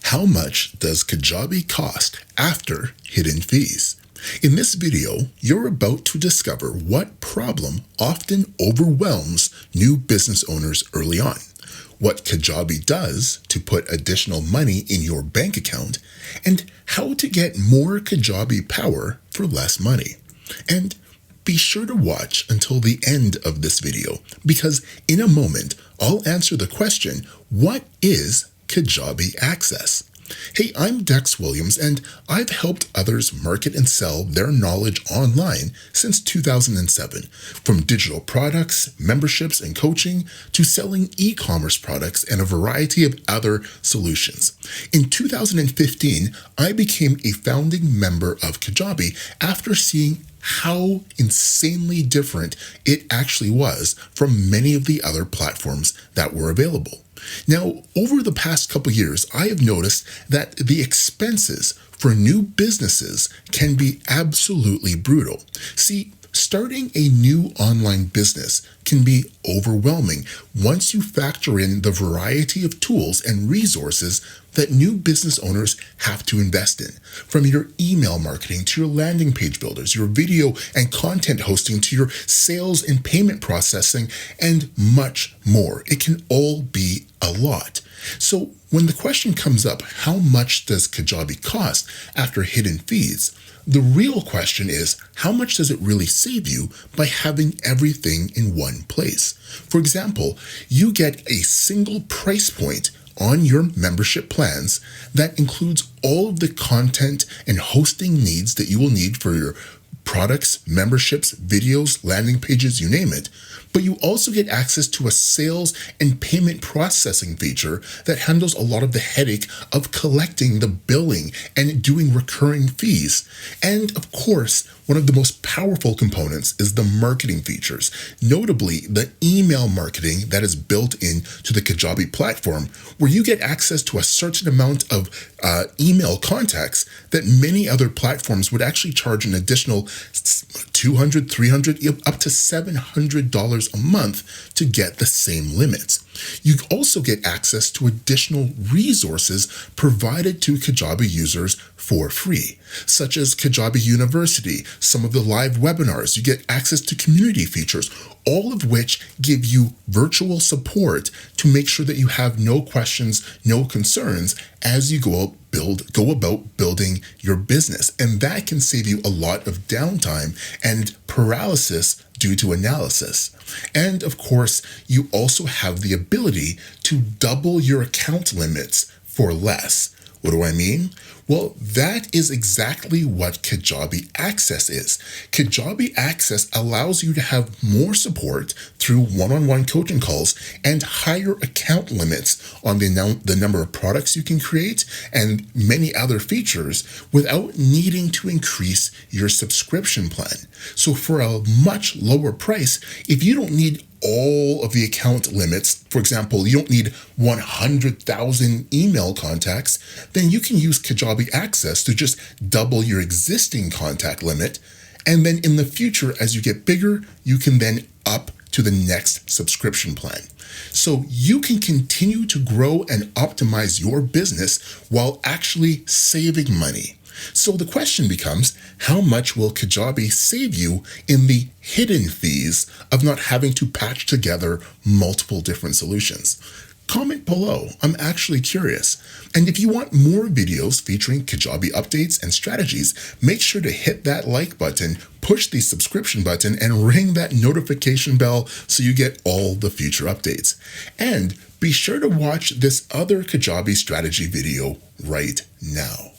How much does Kajabi cost after hidden fees? In this video, you're about to discover what problem often overwhelms new business owners early on, what Kajabi does to put additional money in your bank account, and how to get more Kajabi power for less money. And be sure to watch until the end of this video, because in a moment, I'll answer the question, what is Kajabi Access? Hey, I'm Dex Williams, and I've helped others market and sell their knowledge online since 2007, from digital products, memberships, and coaching to selling e-commerce products and a variety of other solutions. In 2015, I became a founding member of Kajabi after seeing how insanely different it actually was from many of the other platforms that were available. Now, over the past couple years, I have noticed that the expenses for new businesses can be absolutely brutal. See, starting a new online business can be overwhelming once you factor in the variety of tools and resources that new business owners have to invest in. From your email marketing to your landing page builders, your video and content hosting to your sales and payment processing, and much more. It can all be a lot. So when the question comes up, how much does Kajabi cost after hidden fees? The real question is, how much does it really save you by having everything in one place? For example, you get a single price point on your membership plans that includes all of the content and hosting needs that you will need for your products, memberships, videos, landing pages, you name it. But you also get access to a sales and payment processing feature that handles a lot of the headache of collecting the billing and doing recurring fees. And of course, one of the most powerful components is the marketing features, notably the email marketing that is built into the Kajabi platform, where you get access to a certain amount of email contacts that many other platforms would actually charge an additional $200, $300, up to $700 a month to get the same limits. You also get access to additional resources provided to Kajabi users for free, such as Kajabi University, some of the live webinars. You get access to community features, all of which give you virtual support to make sure that you have no questions, no concerns as you go about building your business. And that can save you a lot of downtime and paralysis due to analysis. And of course, you also have the ability to double your account limits for less. What do I mean? Well, that is exactly what Kajabi Access is. Kajabi Access allows you to have more support through one-on-one coaching calls and higher account limits on the number of products you can create and many other features without needing to increase your subscription plan. So for a much lower price, if you don't need all of the account limits, for example, you don't need 100,000 email contacts, then you can use Kajabi Access to just double your existing contact limit. And then in the future, as you get bigger, you can then up to the next subscription plan. So you can continue to grow and optimize your business while actually saving money. So the question becomes, how much will Kajabi save you in the hidden fees of not having to patch together multiple different solutions? Comment below, I'm actually curious. And if you want more videos featuring Kajabi updates and strategies, make sure to hit that like button, push the subscription button, and ring that notification bell so you get all the future updates. And be sure to watch this other Kajabi strategy video right now.